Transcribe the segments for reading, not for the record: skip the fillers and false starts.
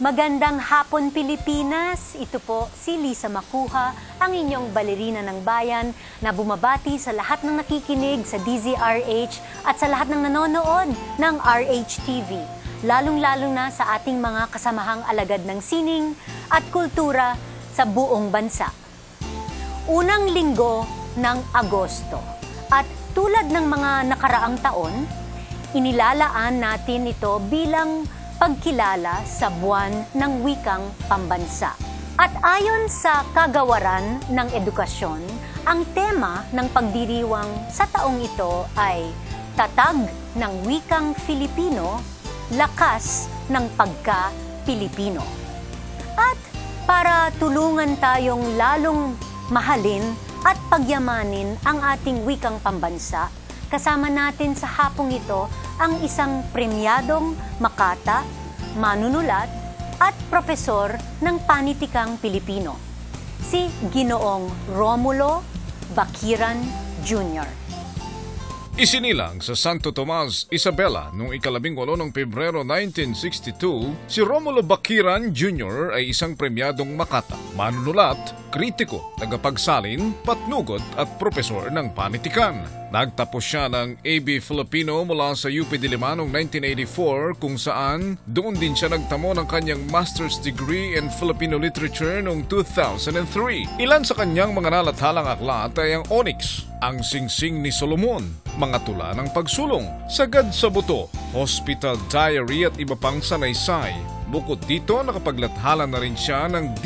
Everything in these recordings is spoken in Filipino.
Magandang hapon, Pilipinas! Ito po si Lisa Makuha, ang inyong balerina ng bayan na bumabati sa lahat ng nakikinig sa DZRH at sa lahat ng nanonood ng RHTV, lalong-lalo na sa ating mga kasamahang alagad ng sining at kultura sa buong bansa. Unang linggo ng Agosto at tulad ng mga nakaraang taon, inilalaan natin ito bilang pagkilala sa buwan ng wikang pambansa. At ayon sa kagawaran ng edukasyon, ang tema ng pagdiriwang sa taong ito ay Tatag ng Wikang Filipino, Lakas ng Pagka-Pilipino. At para tulungan tayong lalong mahalin at pagyamanin ang ating wikang pambansa, kasama natin sa hapong ito ang isang premyadong makata, manunulat at propesor ng panitikang Pilipino, si Ginoong Romulo Baquiran Jr. Isinilang sa Santo Tomas, Isabela noong 18 ng Pebrero 1962, si Romulo Baquiran Jr. ay isang premyadong makata, manunulat, kritiko, tagapagsalin, patnugot at propesor ng panitikan. Nagtapos siya ng AB Filipino mula sa UP Diliman noong 1984 kung saan doon din siya nagtamo ng kanyang master's degree in Filipino literature noong 2003. Ilan sa kanyang mga nalathalang aklat ay ang Onyx, Ang Singsing ni Solomon, Mga Tula ng Pagsulong, Sagad sa Buto, Hospital Diary at iba pang sanaysay. Bukod dito, nakapaglathala na rin siya ng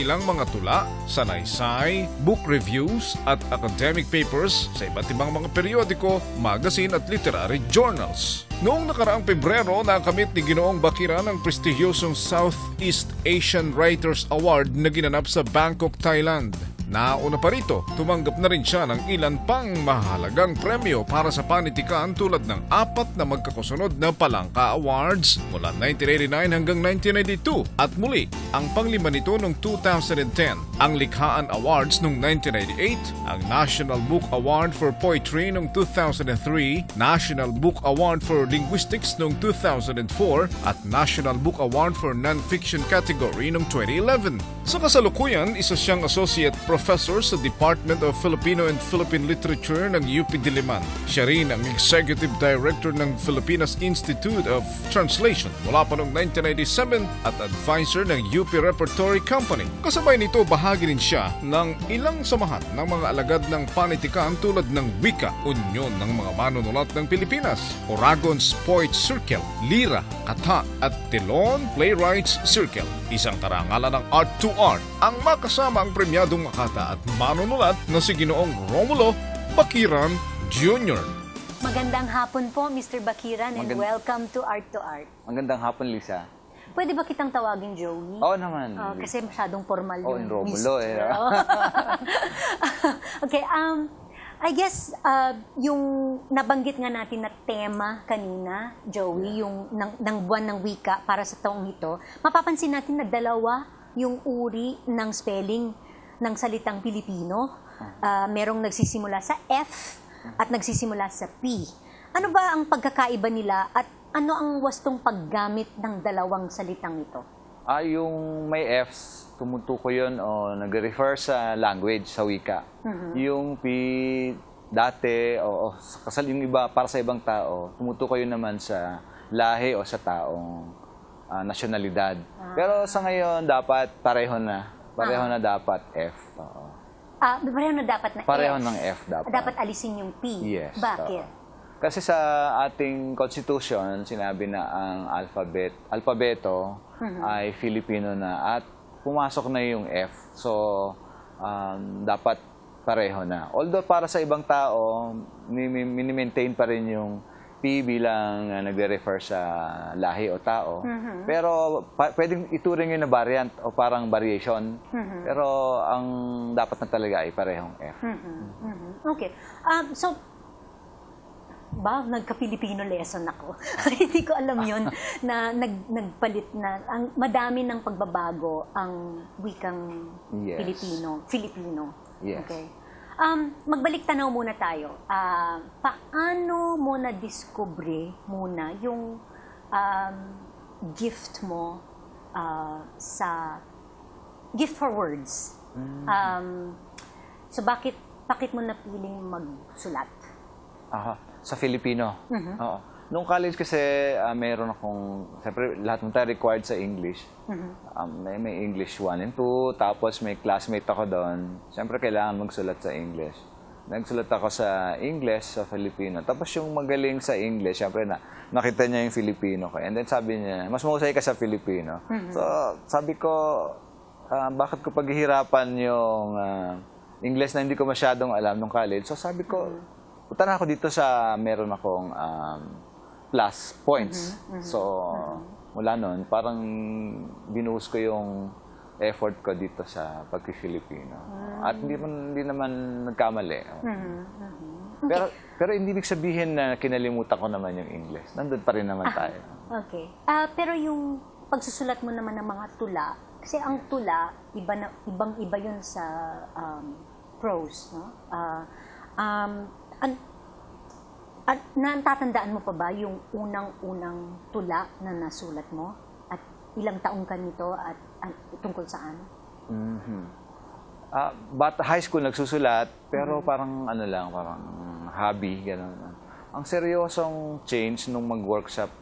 ilang mga tula, sanaysay, book reviews at academic papers sa iba't ibang mga periodiko, magazine at literary journals. Noong nakaraang Pebrero, nakamit ni Ginoong Baquiran ang prestigyosong Southeast Asian Writers Award na ginanap sa Bangkok, Thailand. Nauna pa rito, tumanggap na rin siya ng ilan pang mahalagang premyo para sa panitikan tulad ng 4 na magkakasunod na Palangka Awards mula 1989 hanggang 1992 at muli ang panglima nito noong 2010, ang Likhaan Awards noong 1998, ang National Book Award for Poetry noong 2003, National Book Award for Linguistics noong 2004 at National Book Award for Non-Fiction category noong 2011. Sa kasalukuyan, isa siyang Associate Professor sa Department of Filipino and Philippine Literature ng UP Diliman. Siya rin ang Executive Director ng Filipinas Institute of Translation mula pa noong 1997 at advisor ng UP Repertory Company. Kasabay nito, bahagi rin siya ng ilang samahan ng mga alagad ng panitikan tulad ng Wika, Union ng mga Manunulat ng Pilipinas, Oragon's Poets Circle, Lira, Kata at Telon Playwrights Circle. Isang karangalan ng Art to Art ang makasama ang premyadong makata at manunulat na si Ginoong Romulo Baquiran Jr. Magandang hapon po, Mr. Baquiran, and welcome to Art to Art. Magandang hapon, Lisa. Pwede ba kitang tawagin Joey? Oo naman. Kasi masyadong formal yung Romulo Mr. Okay, I guess yung nabanggit nga natin na tema kanina, Joey, yung ng buwan ng wika para sa taong ito, mapapansin natin na dalawa yung uri ng spelling ng salitang Pilipino. Merong nagsisimula sa F at nagsisimula sa P. Ano ba ang pagkakaiba nila at ano ang wastong paggamit ng dalawang salitang ito? Yung may Fs, tumutukoy yun o nag-refer sa language, sa wika. Yung P, dati, o yung iba para sa ibang tao, tumutukoy yun naman sa lahi o sa taong nasyonalidad. Pero sa ngayon, dapat pareho na. Pareho na dapat F. Pareho na dapat na pareho F? ng F dapat. Dapat alisin yung P? Yes. Bakit? Kasi sa ating constitution, sinabi na ang alpabeto ay Filipino na at pumasok na yung F. So, dapat pareho na. Although para sa ibang tao, mini-maintain pa rin yung P bilang nagre-refer sa lahi o tao. Pero pwedeng ituring yun na variant o parang variation. Pero ang dapat na talaga ay parehong F. Okay. So, nagka-Filipino lesson ako. Hindi ko alam yun na nagpalit na. Madami ng pagbabago ang wikang Filipino. Yes. Okay. Magbalik tanaw muna tayo. Paano mo na-discover muna yung gift mo sa gift for words. So bakit mo napiling magsulat? Sa Filipino. Oo. Nung college kasi, meron akong, siyempre, lahat ng tayo required sa English. May English 1 and 2, tapos may classmate ako doon. Siyempre, kailangan magsulat sa English. Nagsulat ako sa English, sa Filipino. Tapos yung magaling sa English, siyempre, nakita niya yung Filipino ko. And then sabi niya, mas mahusay ka sa Filipino. So, sabi ko, bakit ko paghihirapan yung English na hindi ko masyadong alam nung college? So, sabi ko, punta na ako dito sa meron akong plus points. So, mula noon, parang binuhos ko yung effort ko dito sa pagki-Filipino. At hindi naman nagkamali. Pero hindi ibig sabihin na kinalimutan ko naman yung English. Nandun pa rin naman tayo. Okay. Pero yung pagsusulat mo naman ng mga tula, kasi ang tula, ibang-iba yun sa prose, no? Natatandaan mo pa ba yung unang-unang tula na nasulat mo? At ilang taong ka nito at tungkol saan? High school nagsusulat, pero parang parang hobby, gano'n. Ang seryosong change nung mag-workshop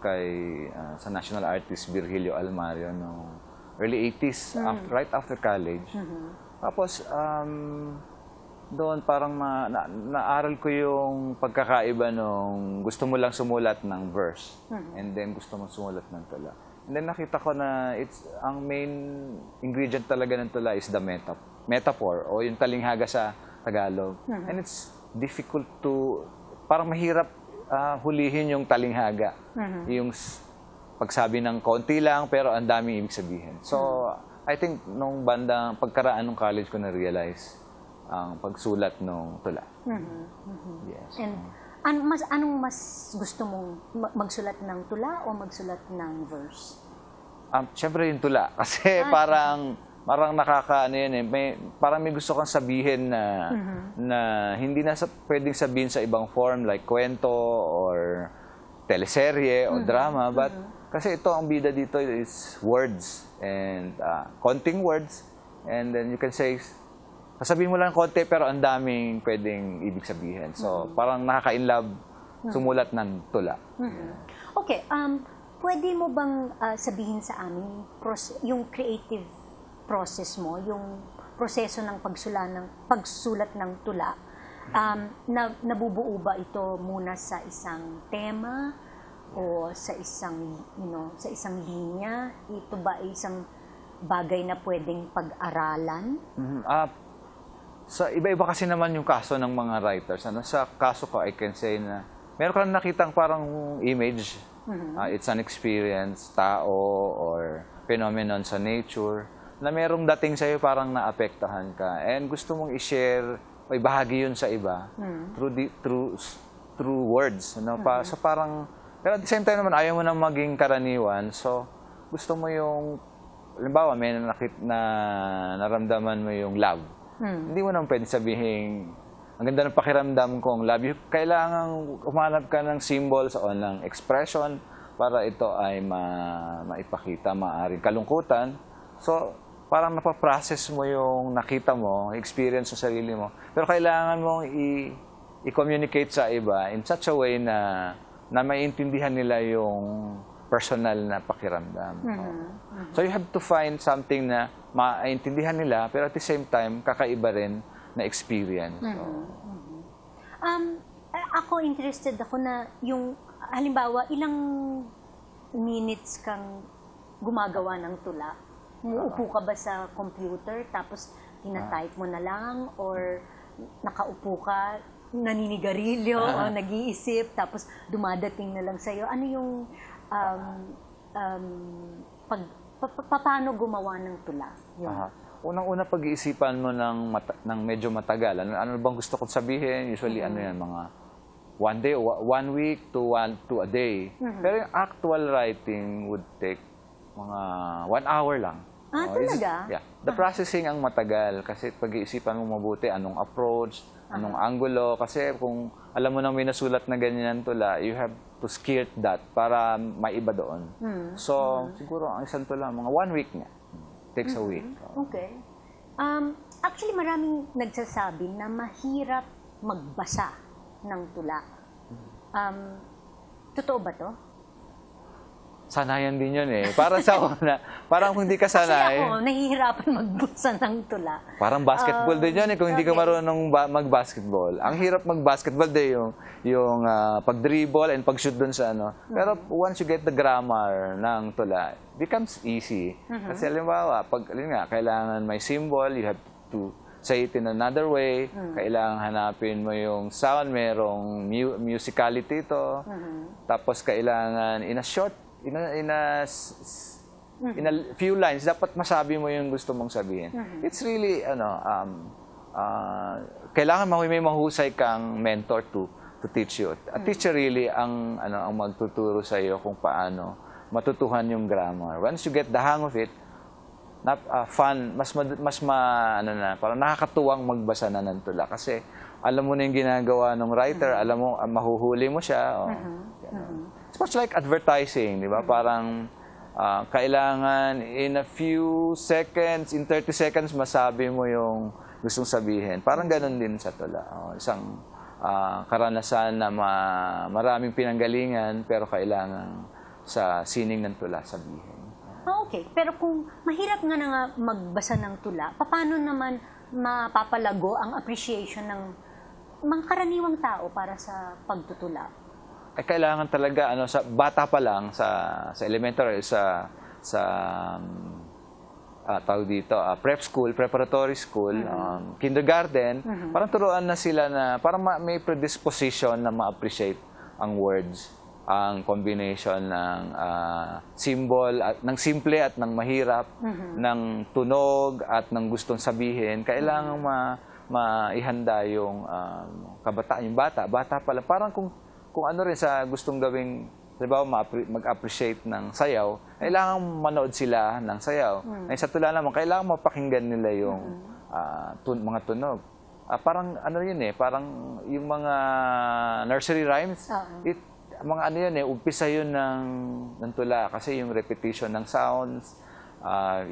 sa National Artist Virgilio Almario no early 80s, right after college. Tapos, doon parang naaral ko yung pagkakaiba nung gusto mo lang sumulat ng verse and then gusto mo sumulat ng tula. And then nakita ko na ang main ingredient talaga ng tula is the metaphor o yung talinghaga sa Tagalog. And it's difficult parang mahirap hulihin yung talinghaga. Yung pagsabi ng konti lang pero ang daming ibig sabihin. So, I think nung bandang pagkaraan ng college ko na-realize ang pagsulat ng tula. Yes. And anong mas gusto mong magsulat ng tula o magsulat ng verse? Siyempre yung tula. Kasi parang parang may gusto kang sabihin na hindi na pwedeng sabihin sa ibang form like kwento or teleserye o drama. But kasi ito ang bida dito is words and konting words. And then you can say, sasabihin mo lang konti pero ang daming pwedeng ibig sabihin. So, parang nakaka-inlove sumulat ng tula. Okay, pwede mo bang sabihin sa amin yung creative process mo, yung proseso ng pagsulat ng tula? Nabubuo ba ito muna sa isang tema o sa isang linya? Ito ba ay isang bagay na pwedeng pag-aralan? Sa iba-iba kasi naman yung kaso ng mga writers. Sa kaso ko, I can say na meron ka nakitang parang image. It's an experience, tao, or phenomenon sa nature, na merong dating sa'yo parang naapektahan ka. And gusto mong i-share, o ibahagi yun sa iba through words. So parang, pero at the same time naman, ayaw mo na maging karaniwan. So, gusto mo yung, halimbawa, may naramdaman mo yung love. Hindi mo naman pwede sabihin, ang ganda ng pakiramdam kong love you. Kailangan umanap ka ng symbols o ng expression para ito ay maipakita, maaaring kalungkutan. So, parang napaprocess mo yung nakita mo, experience sa sarili mo. Pero kailangan mong i-communicate sa iba in such a way na maiintindihan nila yung personal na pakiramdam. So you have to find something na maintindihan nila, pero at the same time, kakaiba rin na experience. Ako interested ako na yung, halimbawa, ilang minutes kang gumagawa ng tula? Uupo ka ba sa computer, tapos tina-type mo na lang, or nakaupo ka, naninigarilyo, o nag-iisip, tapos dumadating na lang sa'yo? Ano yung paano gumawa ng tula? Unang-una pag-iisipan mo ng medyo matagal. Ano bang gusto kong sabihin? Usually mga 1 day, 1 week to a day. Pero yung actual writing would take mga 1 hour lang. Talaga? The processing ang matagal kasi pag-iisipan mo mabuti anong approach, anong angulo. Kasi kung alam mo nang may nasulat na ganyan tula, you have to skirt that para maiba doon. So, siguro ang isang tula, mga 1 week nga. Takes a week. Okay. Actually, maraming nagsasabi na mahirap magbasa ng tula. Totoo ba to? Sanayan din yun eh. Para sa una, parang kung hindi ka sanay. Kasi ako, nahihirapan magbasa ng tula. Parang basketball din yun eh, kung hindi ka marunong mag-basketball. Ang hirap mag-basketball din yung pag-dribble and pag-shoot dun sa ano. Pero once you get the grammar ng tula, it becomes easy. Kasi halimbawa, kailangan may symbol, you have to say it in another way. Kailangan hanapin mo yung sound, merong musicality ito. Tapos kailangan in a few lines, dapat masabi mo yung gusto mong sabihin. It's really, kailangan may mahusay kang mentor to teach you. A teacher really ang magtuturo sa iyo kung paano matutuhan yung grammar. Once you get the hang of it, fun, parang nakakatuwang magbasa na ng tula. Kasi alam mo na yung ginagawa ng writer, alam mo, mahuhuli mo siya. It's much like advertising, di ba? Parang kailangan in a few seconds, in 30 seconds, masabi mo yung gustong sabihin. Parang ganun din sa tula. Isang karanasan na maraming pinanggalingan, pero kailangan sa sining ng tula sabihin. Okay, pero kung mahirap nga magbasa ng tula, paano naman mapapalago ang appreciation ng mga karaniwang tao para sa pagtutula? Ay kailangan talaga sa bata pa lang sa elementary tawag dito prep school, preparatory school, kindergarten, parang turuan na sila na parang may predisposition na ma-appreciate ang words, ang combination ng symbol at ng simple at ng mahirap, ng tunog at ng gustong sabihin. Kailangan maihanda yung kabataan, yung bata pala, parang kung ano rin sa gustong gawing, halimbawa mag-appreciate ng sayaw, kailangan manood sila ng sayaw. Ay sa tula naman, kailangan mapakinggan nila yung mga tunog. Parang ano yun eh, parang yung mga nursery rhymes, mga ano yun eh, umpisa yun ng tula. Kasi yung repetition ng sounds,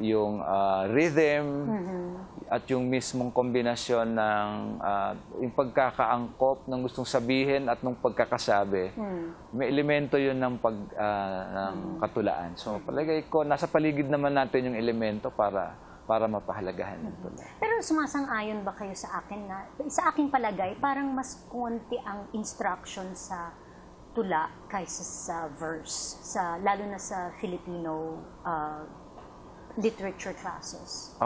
yung rhythm, at yung mismong kombinasyon ng yung pagkakaangkop ng gustong sabihin at ng pagkakasabi. May elemento yun ng katulaan. So palagay ko, nasa paligid naman natin yung elemento para mapahalagahan ng tula. Pero sumasang-ayon ba kayo sa akin na, sa aking palagay, parang mas konti ang instruction sa tula kaysa sa verse, lalo na sa Filipino literature classes?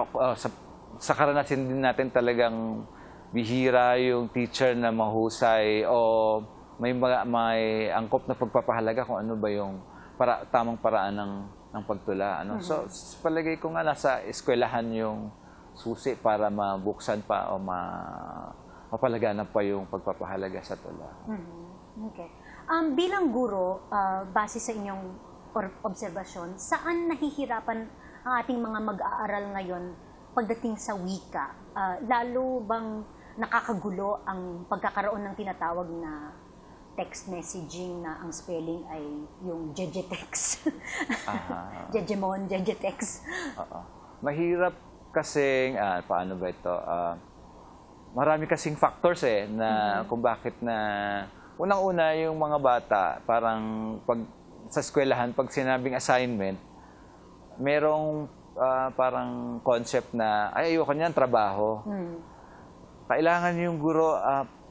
Sa karanasan din natin talagang bihira yung teacher na mahusay o may angkop na pagpapahalaga kung ano ba yung tamang paraan ng pagtula. So, palagay ko nga nasa eskwelahan yung susi para mabuksan pa o mapalaganan pa yung pagpapahalaga sa tula. Okay. Bilang guro, base sa inyong obserbasyon, saan nahihirapan ang ating mga mag-aaral ngayon pagdating sa wika? Lalo bang nakakagulo ang pagkakaroon ng tinatawag na text messaging na ang spelling ay yung jejetext? Jejemon, jejetext. Mahirap kasing, paano ba ito? Marami kasing factors na kung bakit na unang-una yung mga bata, parang sa eskwelahan, pag sinabing assignment, merong parang concept na, ayoko niyan, trabaho. Kailangan yung guro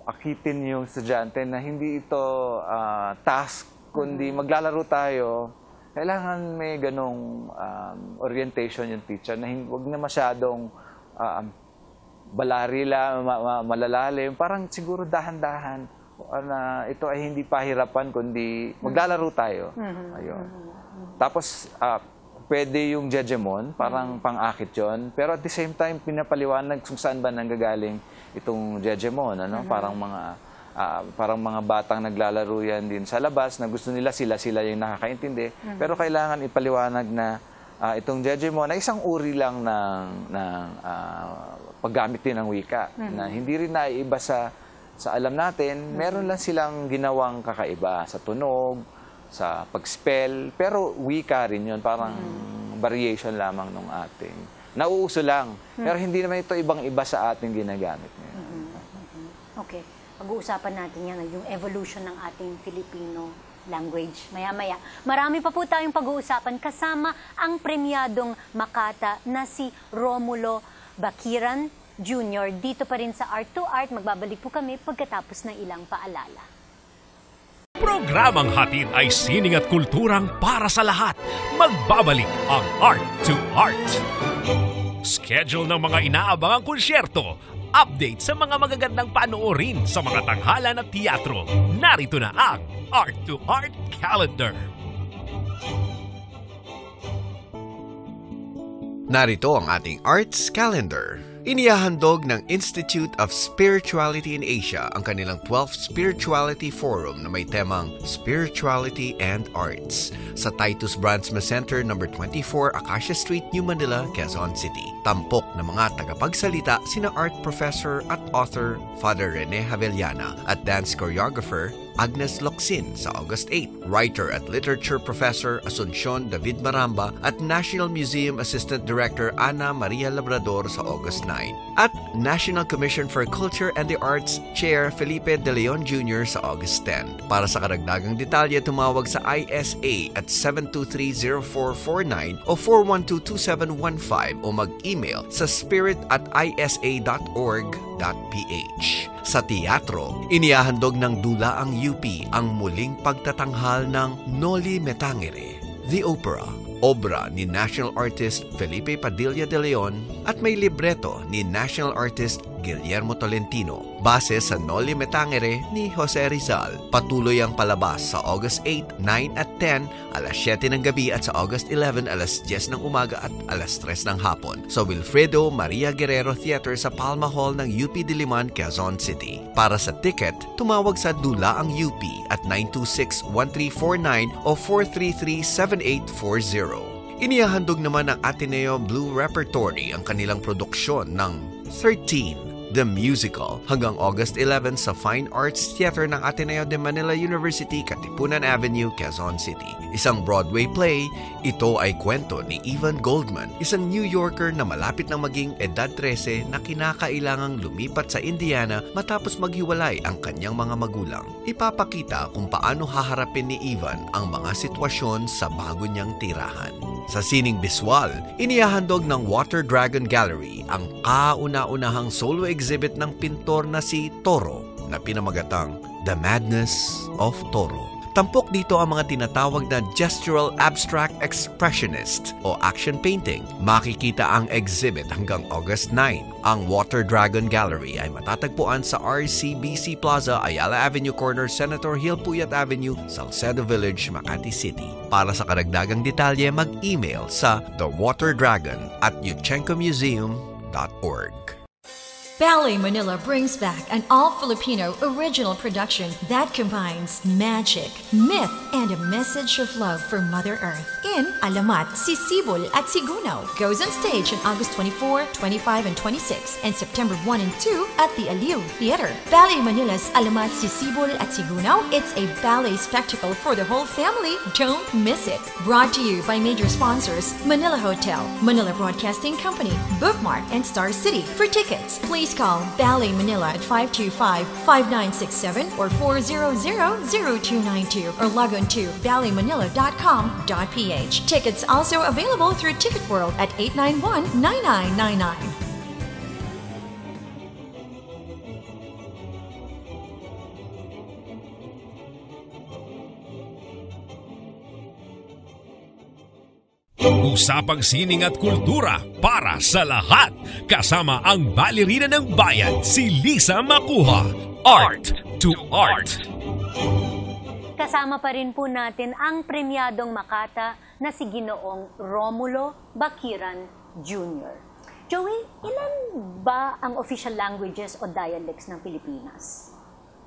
akitin yung estudyante na hindi ito task, kundi maglalaro tayo. Kailangan may ganong orientation yung teacher na huwag na masyadong balarila, malalalim. Parang siguro dahan-dahan na ito ay hindi pahirapan, kundi maglalaro tayo. Ayun. Tapos, pwede yung jejemon, parang pang-akit yun. Pero at the same time, pinapaliwanag kung saan ba nanggagaling itong jejemon. Parang mga batang naglalaro yan din sa labas, na gusto nila sila yung nakakaintindi. Pero kailangan ipaliwanag na itong jejemon ay isang uri lang ng paggamit din ng wika. Na hindi rin naiiba sa sa alam natin, meron lang silang ginawang kakaiba sa tunog, sa pag-spell, pero wika rin yun, parang variation lamang ng ating. Nauuso lang, pero hindi naman ito ibang-iba sa ating ginagamit ngayon. Okay, pag-uusapan natin yan, yung evolution ng ating Filipino language. Maya-maya. Marami pa po tayong pag-uusapan kasama ang premyadong Makata na si Romulo Baquiran Jr. Dito pa rin sa Art to Art. Magbabalik po kami pagkatapos ng ilang paalala. Programang hatid ay sining at kulturang para sa lahat. Magbabalik ang Art to Art. Schedule ng mga inaabangang konsyerto. Update sa mga magagandang panoorin sa mga tanghalan at teatro. Narito na ang Art to Art Calendar. Narito ang ating Arts Calendar. Inihahandog ng Institute of Spirituality in Asia ang kanilang 12th Spirituality Forum na may temang Spirituality and Arts sa Titus Brandsma Center No. 24, Acacia Street, New Manila, Quezon City. Tampok na mga tagapagsalita sina art professor at author Father Rene Javellana at dance choreographer Agnes Locsin sa August 8, writer at literature professor Asuncion David Maramba at National Museum Assistant Director Ana Maria Labrador sa August 9, at National Commission for Culture and the Arts Chair Felipe De Leon Jr. sa August 10. Para sa karagdagang detalye, tumawag sa ISA at 723-0449 o 412-2715 o mag-email sa spirit@isa.org.ph. Sa teatro, inihahandog ng Dula ang UP ang muling pagtatanghal ng Noli Me Tangere, The Opera, obra ni national artist Felipe Padilla de Leon at may libreto ni national artist Guillermo Tolentino base sa Noli Me Tangere ni Jose Rizal. Patuloy ang palabas sa August 8, 9 at 10, alas 7 ng gabi at sa August 11, alas 10 ng umaga at alas 3 ng hapon sa Wilfredo Maria Guerrero Theater sa Palma Hall ng UP Diliman, Quezon City. Para sa ticket, tumawag sa Dula ang UP at 926-1349 o 433-7840. Inihahandog naman ng Ateneo Blue Repertory ang kanilang produksyon ng 13, The Musical, hanggang August 11 sa Fine Arts Theater ng Ateneo de Manila University, Katipunan Avenue, Quezon City. Isang Broadway play, ito ay kwento ni Evan Goldman, isang New Yorker na malapit na maging edad 13 na kinakailangang lumipat sa Indiana matapos maghiwalay ang kanyang mga magulang. Ipapakita kung paano haharapin ni Evan ang mga sitwasyon sa bago niyang tirahan. Sa sining biswal, inihahandog ng Water Dragon Gallery ang kauna-unahang solo exhibit ng pintor na si Toro na pinamagatang The Madness of Toro. Tampok dito ang mga tinatawag na gestural abstract expressionist o action painting. Makikita ang exhibit hanggang August 9. Ang Water Dragon Gallery ay matatagpuan sa RCBC Plaza, Ayala Avenue Corner, Senator Hill Puyat Avenue, Salcedo Village, Makati City. Para sa karagdagang detalye, mag-email sa thewateragon@yuchenkomuseum.org. Ballet Manila brings back an all-Filipino original production that combines magic, myth, and a message of love for Mother Earth in Alamat, Sisibol at Sigunaw. Goes on stage on August 24, 25, and 26, and September 1 and 2 at the Aliw Theater. Ballet Manila's Alamat, Sisibol at Sigunaw, it's a ballet spectacle for the whole family. Don't miss it. Brought to you by major sponsors Manila Hotel, Manila Broadcasting Company, Bookmark, and Star City. For tickets, please call Ballet Manila at 525-5967 or 400-0292 or log on to balletmanila.com.ph. Tickets also available through Ticket World at 891-9999. Usapang sining at kultura para sa lahat. Kasama ang balerina ng bayan, si Lisa Macuja. Art to Art. Kasama pa rin po natin ang premyadong Makata na si Ginoong Romulo Baquiran Jr. Joey, ilan ba ang official languages o dialects ng Pilipinas?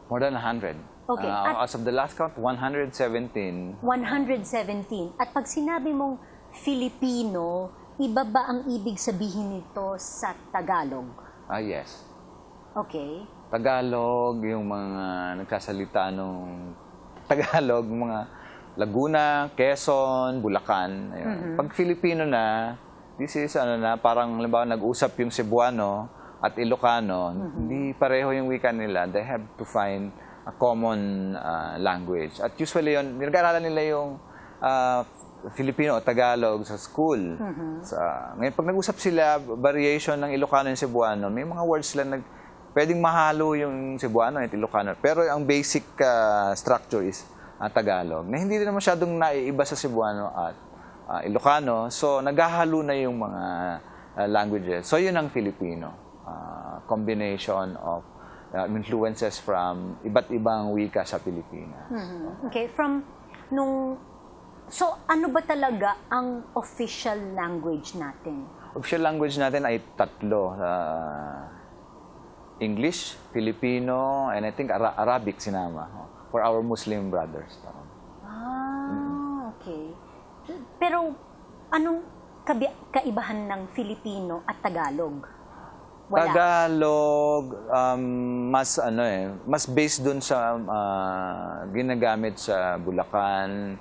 More than 100. Okay. As of the last count, 117. 117. At pag sinabi mong Filipino, iba ba ang ibig sabihin nito sa Tagalog? Yes. Okay. Tagalog, yung mga nagsasalita ng Tagalog, mga Laguna, Quezon, Bulacan. Ayun. Pag Filipino na, this is parang halimbawa nag-usap yung Cebuano at Ilocano, hindi pareho yung wika nila. They have to find a common language. At usually yun, nag-aaralan nila yung Filipino o Tagalog sa school. Ngayon, pag nag-usap sila, variation ng Ilocano and Cebuano, may mga words sila pwedeng mahalo yung Cebuano at Ilocano. Pero ang basic structure is Tagalog. Na hindi rin masyadong naiiba sa Cebuano at Ilocano. So, naghahalo na yung mga languages. So, yun ang Filipino. Combination of influences from iba't ibang wika sa Pilipinas. Okay, so ano ba talaga ang official language natin? Official language natin ay 3. English, Filipino, and I think Arabic sinama for our Muslim brothers. Okay. Pero anong kaibahan ng Filipino at Tagalog? Wala. Tagalog, mas based dun sa ginagamit sa Bulacan,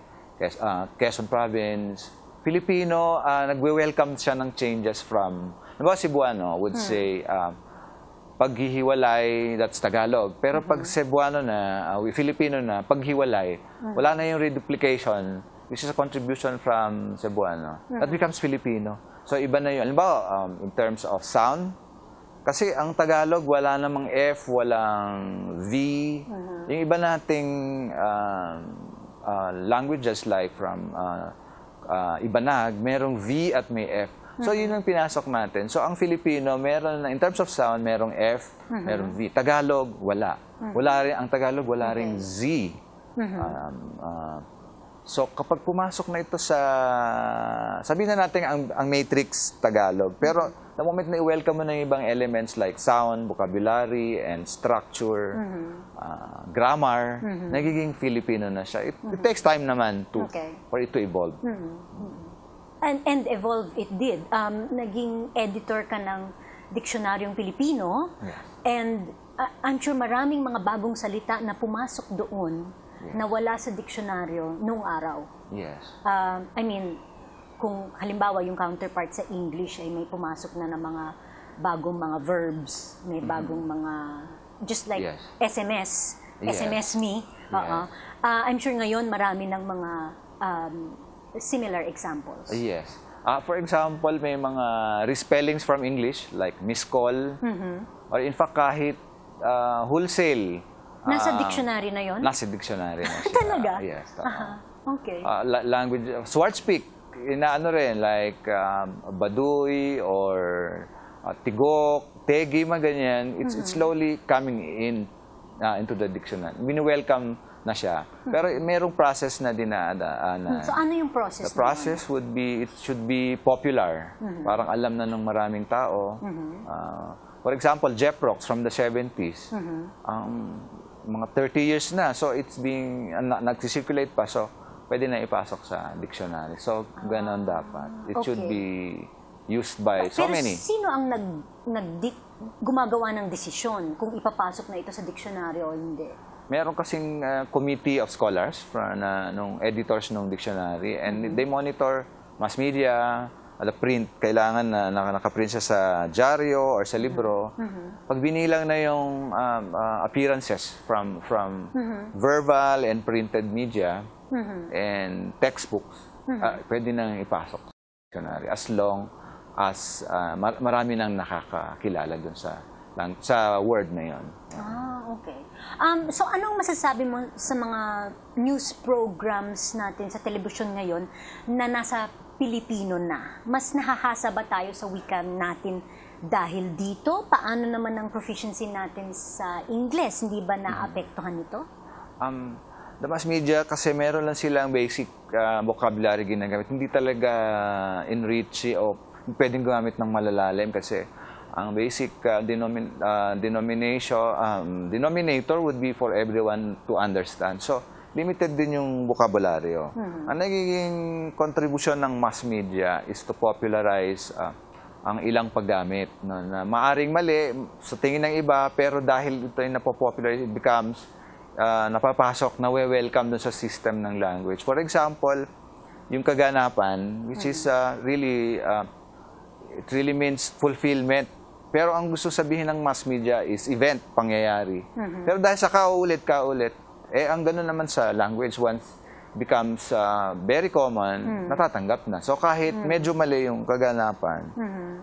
Quezon Province. Filipino, nagwe-welcome siya ng changes from, Cebuano would say, paghihiwalay, that's Tagalog. Pero pag Cebuano na, Filipino na, paghiwalay, wala na yung reduplication, which is a contribution from Cebuano. That becomes Filipino. So, iba na yun. Halimbawa, in terms of sound, kasi ang Tagalog, wala namang F, walang V. Yung iba nating languages like from Ibanag, merong V at may F. So, yun ang pinasok natin. So, ang Filipino, meron na, in terms of sound, merong F, merong V. Tagalog, wala. Ang Tagalog, wala ring Z. So, kapag pumasok na ito sa, sabihin na natin ang matrix Tagalog, pero the moment na i-welcome mo na yung ibang elements like sound, vocabulary, and structure, grammar, nagiging Filipino na siya. It takes time naman for it to evolve. And evolve it did. Naging editor ka ng Diksionaryong Pilipino, and I'm sure maraming mga bagong salita na pumasok doon na wala sa diksyonaryo nung araw. Yes. I mean, kung halimbawa yung counterpart sa English ay may pumasok na ng mga bagong mga verbs, may bagong mga, just like SMS, SMS me. I'm sure ngayon marami ng mga similar examples. Yes. For example, may mga respellings from English like miscall, or in fact kahit wholesale. Nasa dictionary na yon? Nasa dictionary na siya. Talaga? Yes. Okay. Language, Swartspeak, inaano rin, like Baduy or Tigok, Tegi, mga ganyan. It's slowly coming into the dictionary. Mini-welcome na siya. Pero merong process na dinadaanan. So ano yung process? The process would be, it should be popular. Parang alam na ng maraming tao. For example, Jeprox from the 70s. Mga 30 years na. So it's being, nag-circulate pa. So pwede na ipasok sa dictionary. So ganon dapat. It should be used by so many. Pero sino ang gumagawa ng desisyon kung ipapasok na ito sa dictionary o hindi? Meron kasing committee of scholars nung editors ng dictionary, and they monitor mass media, the print. Kailangan na nakaprint siya sa dyaryo or sa libro. Pag binilang na yung appearances from verbal and printed media and textbooks, pwede nang ipasok sa dictionary as long as marami nang nakakakilala dun sa word na yon. Okay. So anong masasabi mo sa mga news programs natin sa telebisyon ngayon na nasa Pilipino na? Mas nahahasa ba tayo sa wika natin dahil dito? Paano naman ang proficiency natin sa English? Hindi ba naapektuhan nito? The mass media, kasi meron lang silang basic vocabulary ginagamit. Hindi talaga enrich o pwedeng gumamit ng malalalim kasi ang basic denominator would be for everyone to understand. So, limited din yung bokabularyo. Ang nagiging contribution ng mass media is to popularize ang ilang paggamit. No? Na maaring mali sa tingin ng iba, pero dahil ito ay napopopular, it becomes napapasok, welcome dun sa system ng language. For example, yung kaganapan, which is really, it really means fulfillment. Pero ang gusto sabihin ng mass media is event, pangyayari. Pero dahil sa kaulit, ang gano'n naman sa language, once becomes very common, natatanggap na. So kahit medyo mali yung kaganapan,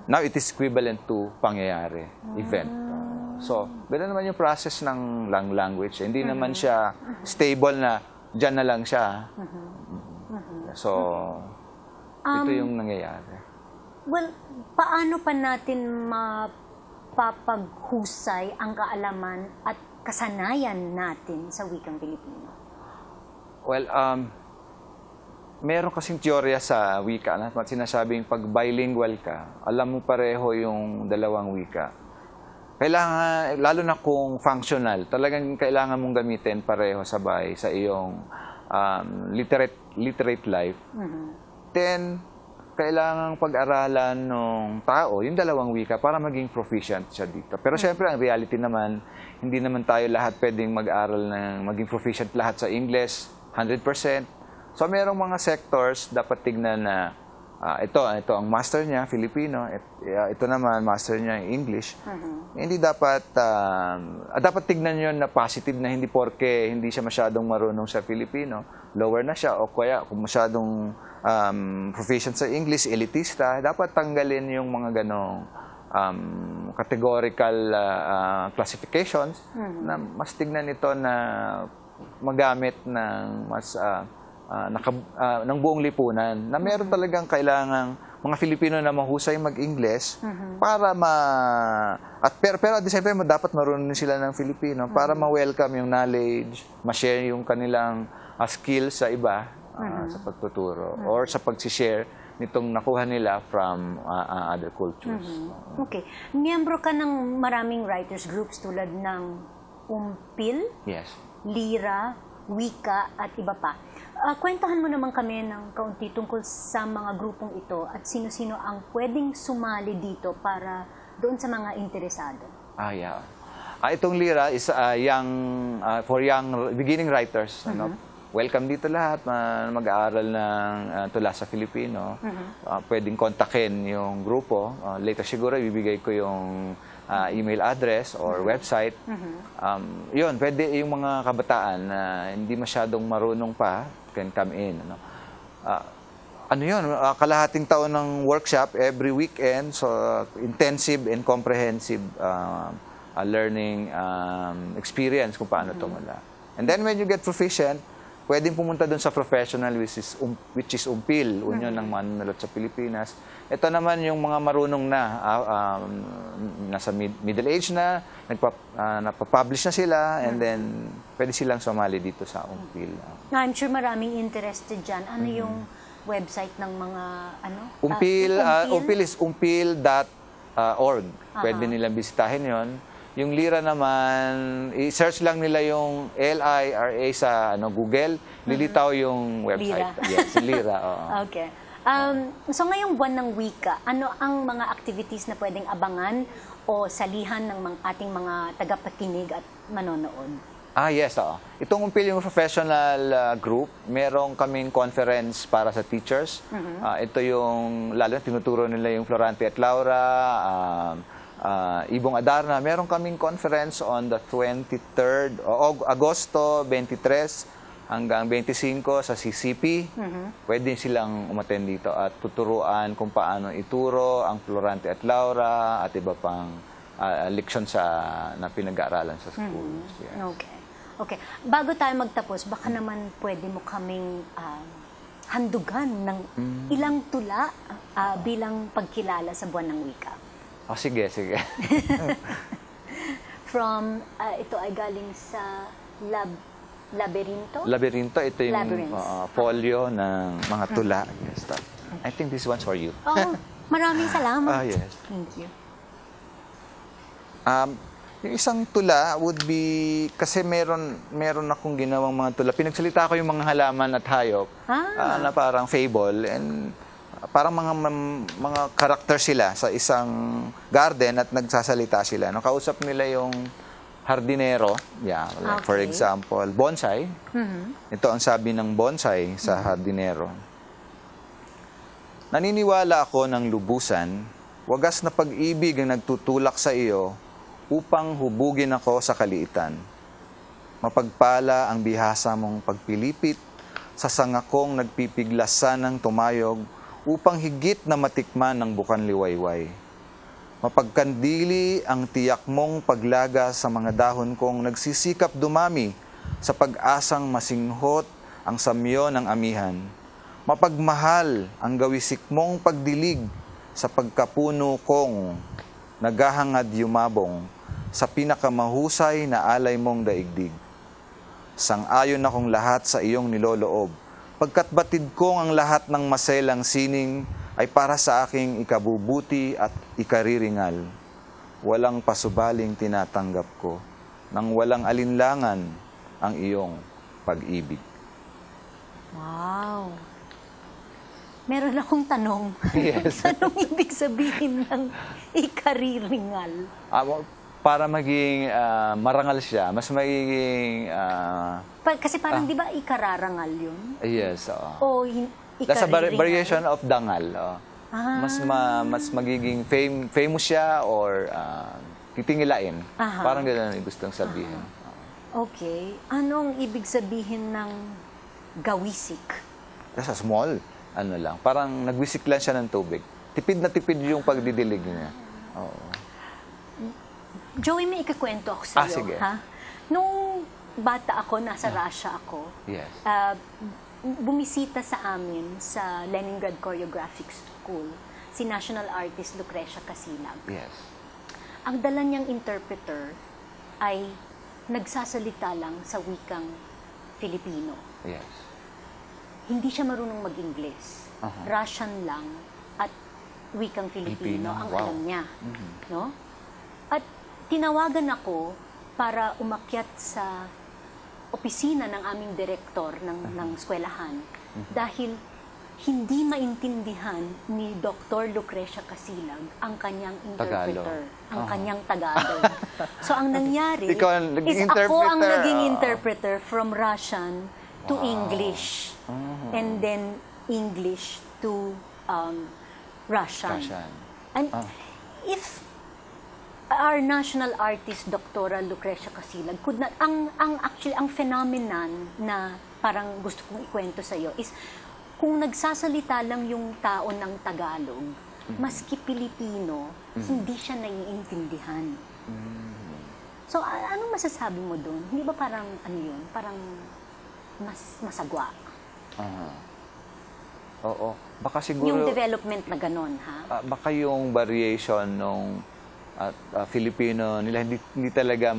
now it is equivalent to pangyayari, event. So, gano'n naman yung process ng language. Hindi naman siya stable na dyan na lang siya. So, ito yung nangyayari. Well, paano pa natin mapapaghusay ang kaalaman at kasanayan natin sa wikang Pilipino? Well, meron kasing teorya sa wika na sinasabing pag bilingual ka, alam mo pareho yung dalawang wika. Kailangan, lalo na kung functional, talagang kailangan mong gamitin pareho sabay sa iyong literate life. Then, kailangan pag-aralan ng tao yung dalawang wika para maging proficient siya dito. Pero syempre, ang reality naman, hindi naman tayo lahat pwedeng mag-aral ng maging proficient lahat sa English, 100%. So, merong mga sectors dapat tignan na ito ang master niya, Filipino. Ito naman, master niya, English. Hindi dapat, dapat tignan yun na positive na hindi porke hindi siya masyadong marunong sa Filipino. Lower na siya o kaya kung masyadong proficient sa English, elitista, dapat tanggalin yung mga ganong categorical classifications na mas tignan ito na magamit ng mas ng buong lipunan na meron talagang kailangang mga Filipino na mahusay mag-English para pero at the same time dapat marunong sila ng Filipino para ma-welcome yung knowledge, ma-share yung kanilang skills sa iba sa pagtuturo or sa pag-share nitong nakuha nila from other cultures. Okay. Miyembro ka ng maraming writers groups tulad ng Umpil, Yes. Lira, Wika, at iba pa. Kwentahan mo naman kami ng kaunti tungkol sa mga grupong ito at sino-sino ang pwedeng sumali dito para doon sa mga interesado. Yeah. Itong Lira is for young beginning writers. Ano? Welcome dito lahat mag-aaral ng tula sa Filipino. Pwedeng kontakin yung grupo. Later siguro ibibigay ko yung email address or website. Yun, pwede yung mga kabataan na hindi masyadong marunong pa can come in. Ano yun, kalahating taon ng workshop every weekend. So, intensive and comprehensive learning experience kung paano tumula. And then when you get proficient, pwedeng pumunta doon sa professional which is Umpil, Union ng Manunulot sa Pilipinas. Ito naman yung mga marunong na, nasa middle age na, napapublish na sila, and then pwede silang sumali dito sa Umpil. I'm sure maraming interested dyan. Ano yung website ng mga, Umpil is umpil.org. Pwede nilang bisitahin yon. Yung Lira naman, i-search lang nila yung L-I-R-A sa Google, lilitaw yung website. Lira. Yes, Lira. Okay. So ngayong buwan ng wika, ano ang mga activities na pwedeng abangan o salihan ng ating mga tagapakinig at manonood? Yes. Itong Umpil yung professional group, merong kaming conference para sa teachers. Ito yung, lalo tinuturo nila yung Florante at Laura, Ibong Adarna. Meron kaming conference on the 23rd, Agosto 23 hanggang 25 sa CCP. Pwede silang umattend dito at tuturuan kung paano ituro ang Florante at Laura at iba pang leksyon na pinag-aaralan sa schools. Yes. Okay. Bago tayo magtapos, baka naman pwede mo kaming handugan ng ilang tula bilang pagkilala sa buwan ng wika. Sige. From, ito ay galing sa Labyrinto? Labyrinto, ito yung folio ng mga tula. Yes, I think this one's for you. Maraming salamat. Yes. Thank you. Yung isang tula would be, kasi meron akong ginawang mga tula. Pinagsalita ko yung mga halaman at hayop na parang fable. And parang mga karakter sila sa isang garden at nagsasalita sila. No? Kausap nila yung hardinero, like for Okay. example, bonsai. Ito ang sabi ng bonsai sa hardinero. Naniniwala ako ng lubusan, wagas na pag-ibig ang nagtutulak sa iyo upang hubugin ako sa kaliitan. Mapagpala ang bihasa mong pagpilipit sa sangakong nagpipiglasan ng tumayog upang higit na matikman ng bukan liwayway. Mapagkandili ang tiyak mong paglaga sa mga dahon kong nagsisikap dumami sa pag-asang masinghot ang samyo ng amihan. Mapagmahal ang gawisik mong pagdilig sa pagkapuno kong naghahangad yumabong sa pinakamahusay na alay mong daigdig. Sang-ayon akong lahat sa iyong niloloob, pagkat batid kong ang lahat ng maselang sining ay para sa aking ikabubuti at ikariringal. Walang pasubaling tinatanggap ko, nang walang alinlangan ang iyong pag-ibig. Wow! Meron akong tanong. Yes. Anong ibig sabihin ng ikariringal? Para maging marangal siya, mas magiging... Kasi parang di ba ikararangal yun? yes, O that's a ikariringal? variation of dangal. Mas magiging famous siya or titingilain. Parang gano'n ang gustong sabihin. Okay. Anong ibig sabihin ng gawisik? That's a small, lang. Parang nagwisik lang siya ng tubig. Tipid na tipid yung pagdidilig niya. Oo. Joey, may ikakwento ako sa iyo. Sige. Ha? Nung bata ako, nasa Russia ako, Yes. bumisita sa amin sa Leningrad Choreographic School si national artist Lucrecia Casilag. Yes. Ang dala niyang interpreter ay nagsasalita lang sa wikang Filipino. Yes. Hindi siya marunong mag-Ingles. Russian lang at wikang Filipino ang Wow. alam niya. No? At tinawagan ako para umakyat sa opisina ng aming direktor ng eskwelahan dahil hindi maintindihan ni Dr. Lucrecia Casilag ang kanyang interpreter, ang kanyang Tagalog. So ang nangyari Ikaw ang naging is ako ang interpreter. naging interpreter from Russian to English. And then English to Russian. And if our national artist, Dr. Lucrecia Casilag, could not, actually, ang phenomenon na parang gusto kong ikwento sa iyo is, kung nagsasalita lang yung tao ng Tagalog, maski Pilipino, hindi siya naiintindihan. So, anong masasabi mo doon? Hindi ba parang, yun, parang mas masagwa? Oo. Baka siguro... Yung development na ganon, ha? baka yung variation nung Filipino nila, hindi talaga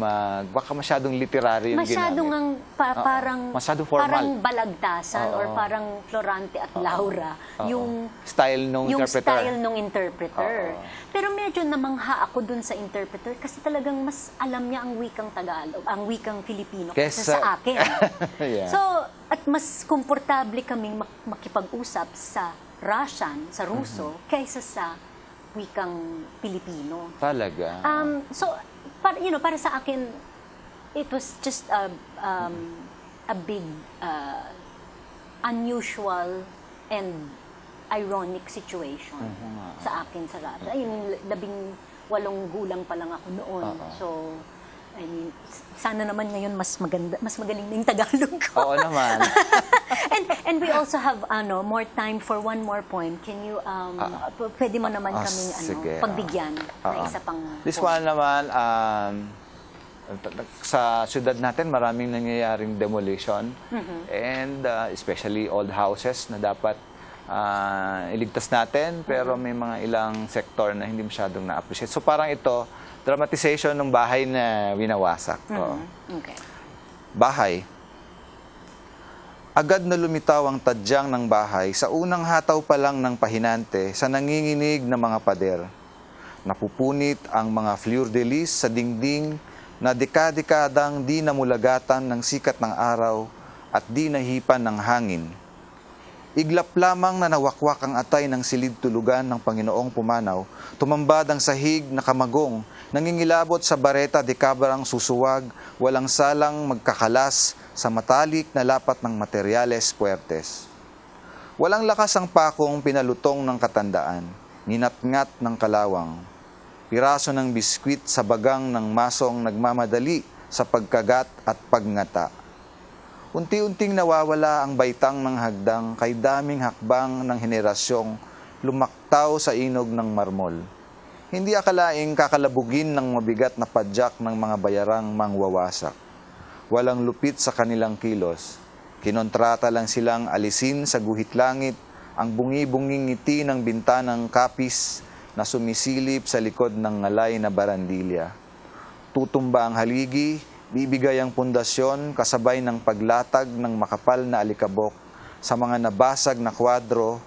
baka masyadong literary yung Masyadong ginamit. parang Masyadong formal. Parang balagtasan or parang Florante at Laura yung style nung interpreter. style nung interpreter. Pero medyo namangha ako dun sa interpreter kasi talagang mas alam niya ang wikang Tagalog, ang wikang Filipino kaysa sa akin. Yeah. So, at mas komportable kaming makipag-usap sa Russian, sa Ruso, kaysa sa wikang Pilipino. Talaga. So, para sa akin, it was just a big, unusual and ironic situation sa akin sa Russia. I mean, 18 gulang pa lang ako noon. So, I mean, sana naman ngayon mas magaling na yung Tagalog ko. Oo naman. and we also have more time for one more point. Can you pwede mo naman kaming sige, pagbigyan na isa pang This point. one naman, sa syudad natin maraming nangyayaring demolition and especially old houses na dapat iligtas natin pero may mga ilang sektor na hindi masyadong na-appreciate. So parang ito, dramatization ng bahay na winawasak. Okay. Bahay. Agad na lumitaw ang tadyang ng bahay sa unang hataw pa lang ng pahinante sa nanginginig na mga pader. Napupunit ang mga fleur-de-lis sa dingding na dekadang di namulagatan ng sikat ng araw at di nahipan ng hangin. Iglap lamang na nawakwak ang atay ng silid tulugan ng Panginoong pumanaw, tumambad ang sahig na kamagong, nangingilabot sa bareta de cabrang susuwag, walang salang magkakalas sa matalik na lapat ng materyales puertes. Walang lakas ang pakong pinalutong ng katandaan, ninatngat ng kalawang. Piraso ng biskwit sa bagang ng masong nagmamadali sa pagkagat at pagngata. Unti-unting nawawala ang baitang ng hagdang kay daming hakbang ng henerasyong lumaktaw sa inog ng marmol. Hindi akalaing kakalabugin ng mabigat na padyak ng mga bayarang mangwawasak. Walang lupit sa kanilang kilos. Kinontrata lang silang alisin sa guhit langit ang bungi-bunging ngiti ng bintanang kapis na sumisilip sa likod ng ngalay na barandilya. Tutumba ang haligi, bibigay ang pundasyon kasabay ng paglatag ng makapal na alikabok sa mga nabasag na kwadro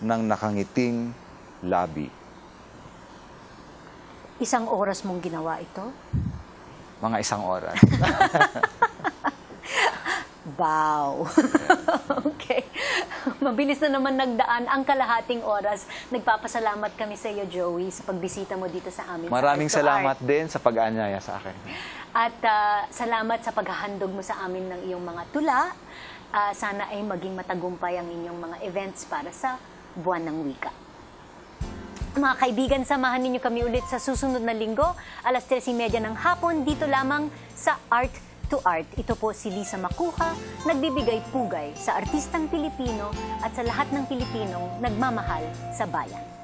ng nakangiting labi. Isang oras mong ginawa ito? Mga 1 oras. Wow! Okay. Mabilis na naman nagdaan ang kalahating oras. Nagpapasalamat kami sa iyo, Joey, sa pagbisita mo dito sa amin. Maraming sa Art to salamat Art. din sa pag-aanyaya sa akin. At salamat sa paghahandog mo sa amin ng iyong mga tula. Sana ay maging matagumpay ang inyong mga events para sa Buwan ng Wika. Mga kaibigan, samahan ninyo kami ulit sa susunod na linggo, alas 3:30 ng hapon, dito lamang sa Art to Art. Ito po si Lisa Macuja, nagbibigay pugay sa artistang Pilipino at sa lahat ng Pilipinong nagmamahal sa bayan.